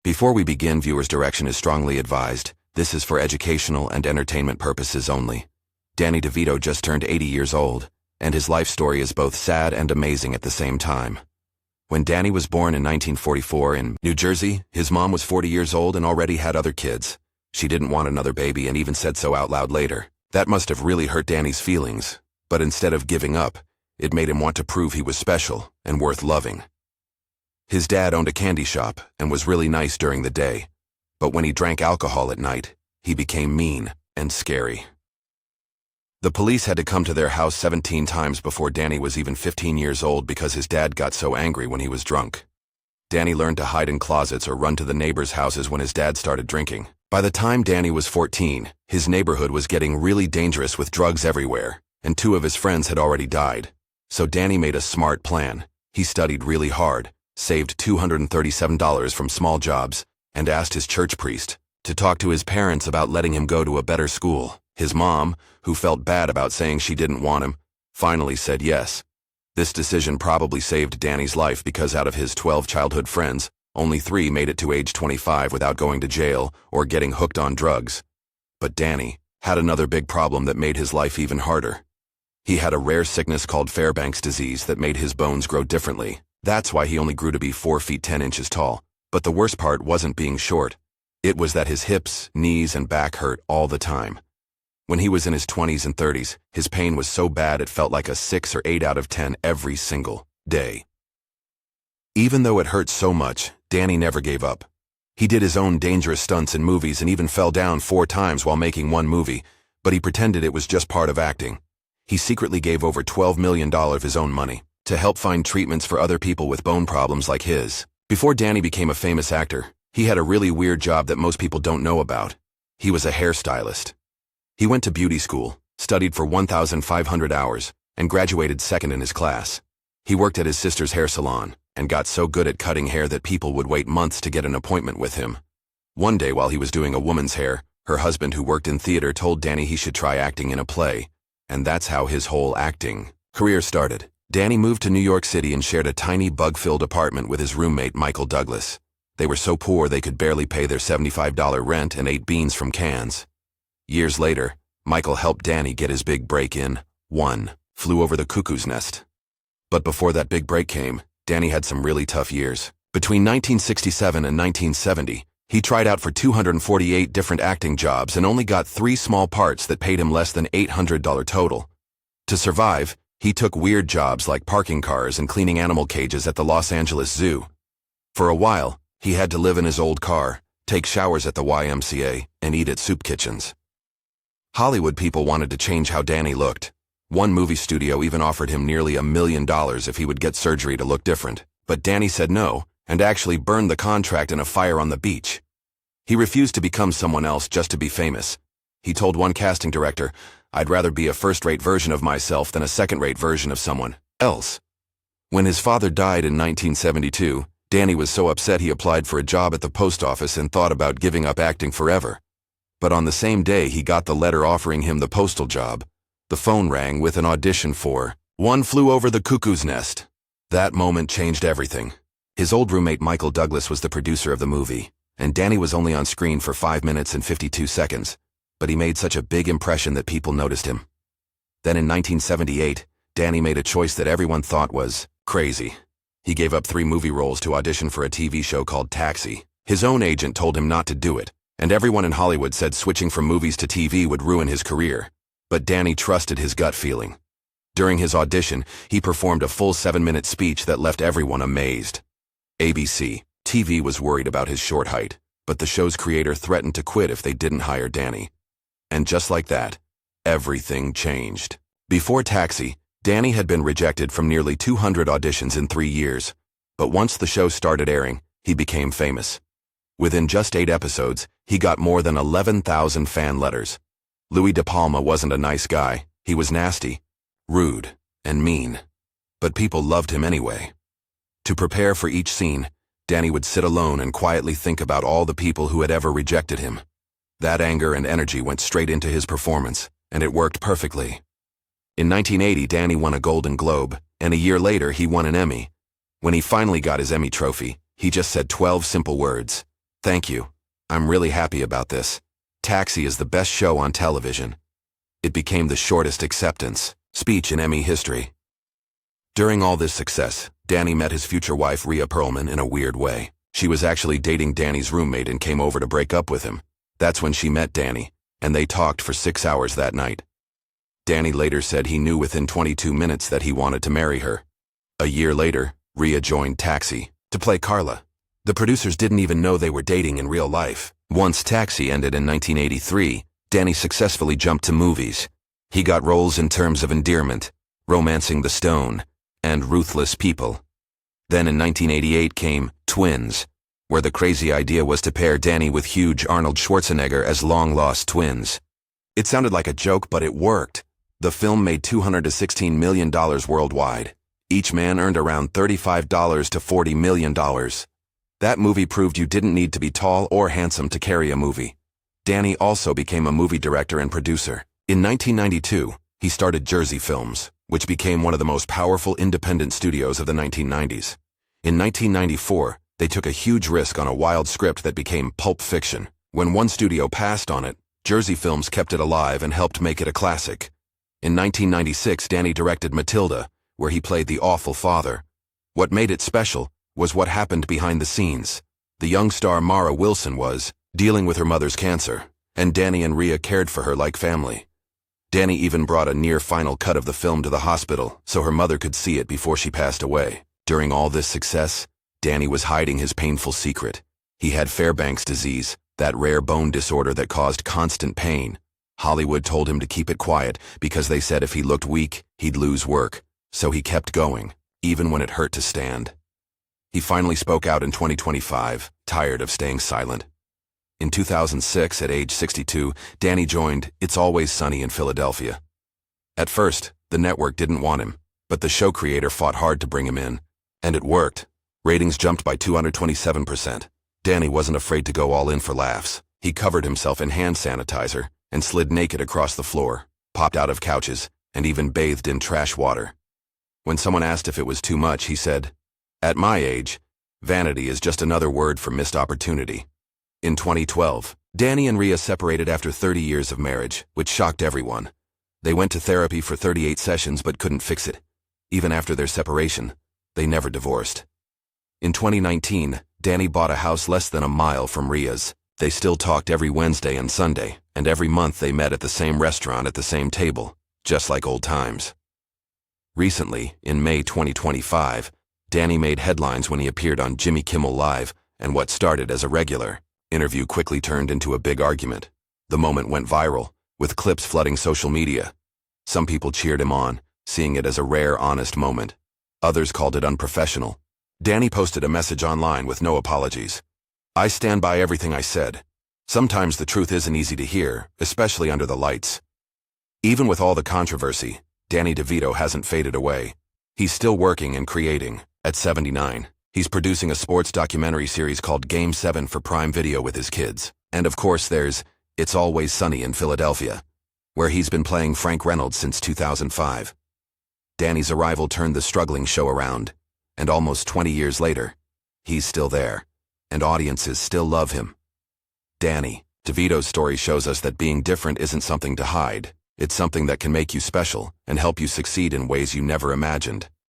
Before we begin, viewers' direction is strongly advised. This is for educational and entertainment purposes only. Danny Devito just turned 80 years old, and his life story is both sad and amazing at the same time. When Danny was born in 1944 in New Jersey, his mom was 40 years old and already had other kids. She didn't want another baby and even said so out loud later. That must have really hurt Danny's feelings, but instead of giving up, it made him want to prove he was special and worth loving. His dad owned a candy shop and was really nice during the day, but when he drank alcohol at night, he became mean and scary. The police had to come to their house 17 times before Danny was even 15 years old because his dad got so angry when he was drunk. Danny learned to hide in closets or run to the neighbors' houses when his dad started drinking. By the time Danny was 14, his neighborhood was getting really dangerous with drugs everywhere, and 2 of his friends had already died. So Danny made a smart plan. He studied really hard, saved $237 from small jobs, and asked his church priest to talk to his parents about letting him go to a better school. His mom, who felt bad about saying she didn't want him, finally said yes. This decision probably saved Danny's life because out of his 12 childhood friends, only 3 made it to age 25 without going to jail or getting hooked on drugs. But Danny had another big problem that made his life even harder. He had a rare sickness called Fairbanks Disease that made his bones grow differently. That's why he only grew to be 4 feet 10 inches tall. But the worst part wasn't being short. It was that his hips, knees, and back hurt all the time. When he was in his 20s and 30s, his pain was so bad it felt like a 6 or 8 out of 10 every single day. Even though it hurt so much, Danny never gave up. He did his own dangerous stunts in movies and even fell down 4 times while making one movie, but he pretended it was just part of acting. He secretly gave over $12 million of his own money to help find treatments for other people with bone problems like his. Before Danny became a famous actor, he had a really weird job that most people don't know about. He was a hairstylist. He went to beauty school, studied for 1,500 hours, and graduated second in his class. He worked at his sister's hair salon and got so good at cutting hair that people would wait months to get an appointment with him. One day while he was doing a woman's hair, her husband, who worked in theater, told Danny he should try acting in a play, and that's how his whole acting career started. Danny moved to New York City and shared a tiny bug-filled apartment with his roommate Michael Douglas. They were so poor they could barely pay their $75 rent and ate beans from cans. Years later, Michael helped Danny get his big break in One Flew Over the Cuckoo's Nest. But before that big break came, Danny had some really tough years. Between 1967 and 1970, he tried out for 248 different acting jobs and only got 3 small parts that paid him less than $800 total. To survive, he took weird jobs like parking cars and cleaning animal cages at the Los Angeles Zoo. For a while, he had to live in his old car, take showers at the YMCA, and eat at soup kitchens. Hollywood people wanted to change how Danny looked. One movie studio even offered him nearly $1 million if he would get surgery to look different. But Danny said no, and actually burned the contract in a fire on the beach. He refused to become someone else just to be famous. He told one casting director, "I'd rather be a first-rate version of myself than a second-rate version of someone else." When his father died in 1972, Danny was so upset he applied for a job at the post office and thought about giving up acting forever. But on the same day he got the letter offering him the postal job, the phone rang with an audition for One Flew Over the Cuckoo's Nest. That moment changed everything. His old roommate Michael Douglas was the producer of the movie, and Danny was only on screen for 5 minutes and 52 seconds, but he made such a big impression that people noticed him. Then in 1978, Danny made a choice that everyone thought was crazy. He gave up 3 movie roles to audition for a TV show called Taxi. His own agent told him not to do it, and everyone in Hollywood said switching from movies to TV would ruin his career. But Danny trusted his gut feeling. During his audition, he performed a full 7-minute speech that left everyone amazed. ABC TV was worried about his short height, but the show's creator threatened to quit if they didn't hire Danny. And just like that, everything changed. Before Taxi, Danny had been rejected from nearly 200 auditions in 3 years. But once the show started airing, he became famous. Within just 8 episodes, he got more than 11,000 fan letters. Louis De Palma wasn't a nice guy. He was nasty, rude, and mean. But people loved him anyway. To prepare for each scene, Danny would sit alone and quietly think about all the people who had ever rejected him. That anger and energy went straight into his performance, and it worked perfectly. In 1980, Danny won a Golden Globe, and a year later he won an Emmy. When he finally got his Emmy trophy, he just said 12 simple words: Thank you. I'm really happy about this. Taxi is the best show on television. It became the shortest acceptance speech in Emmy history. During all this success, Danny met his future wife Rhea Perlman in a weird way. She was actually dating Danny's roommate and came over to break up with him. That's when she met Danny, and they talked for 6 hours that night. Danny later said he knew within 22 minutes that he wanted to marry her. A year later, Rhea joined Taxi to play Carla. The producers didn't even know they were dating in real life. Once Taxi ended in 1983, Danny successfully jumped to movies. He got roles in Terms of Endearment, Romancing the Stone, and Ruthless People. Then in 1988 came Twins, where the crazy idea was to pair Danny with huge Arnold Schwarzenegger as long-lost twins. It sounded like a joke, but it worked. The film made $216 million worldwide. Each man earned around $35 to $40 million. That movie proved you didn't need to be tall or handsome to carry a movie. Danny also became a movie director and producer. In 1992, he started Jersey Films, which became one of the most powerful independent studios of the 1990s. In 1994, they took a huge risk on a wild script that became Pulp Fiction. When one studio passed on it, Jersey Films kept it alive and helped make it a classic. In 1996, Danny directed Matilda, where he played the awful father. What made it special was what happened behind the scenes. The young star Mara Wilson was dealing with her mother's cancer, and Danny and Rhea cared for her like family. Danny even brought a near-final cut of the film to the hospital so her mother could see it before she passed away. During all this success, Danny was hiding his painful secret. He had Fairbanks Disease, that rare bone disorder that caused constant pain. Hollywood told him to keep it quiet because they said if he looked weak, he'd lose work. So he kept going, even when it hurt to stand. He finally spoke out in 2025, tired of staying silent. In 2006, at age 62, Danny joined It's Always Sunny in Philadelphia. At first, the network didn't want him, but the show creator fought hard to bring him in. And it worked. Ratings jumped by 227%. Danny wasn't afraid to go all in for laughs. He covered himself in hand sanitizer and slid naked across the floor, popped out of couches, and even bathed in trash water. When someone asked if it was too much, he said, "At my age, vanity is just another word for missed opportunity." In 2012, Danny and Rhea separated after 30 years of marriage, which shocked everyone. They went to therapy for 38 sessions but couldn't fix it. Even after their separation, they never divorced. In 2019, Danny bought a house less than a mile from Rhea's. They still talked every Wednesday and Sunday, and every month they met at the same restaurant at the same table, just like old times. Recently, in May 2025, Danny made headlines when he appeared on Jimmy Kimmel Live, and what started as a regular interview quickly turned into a big argument. The moment went viral, with clips flooding social media. Some people cheered him on, seeing it as a rare, honest moment. Others called it unprofessional. Danny posted a message online with no apologies. "I stand by everything I said. Sometimes the truth isn't easy to hear, especially under the lights." Even with all the controversy, Danny Devito hasn't faded away. He's still working and creating. At 79, he's producing a sports documentary series called Game 7 for Prime Video with his kids. And of course there's It's Always Sunny in Philadelphia, where he's been playing Frank Reynolds since 2005. Danny's arrival turned the struggling show around, and almost 20 years later, he's still there, and audiences still love him. Danny DeVito's story shows us that being different isn't something to hide. It's something that can make you special and help you succeed in ways you never imagined.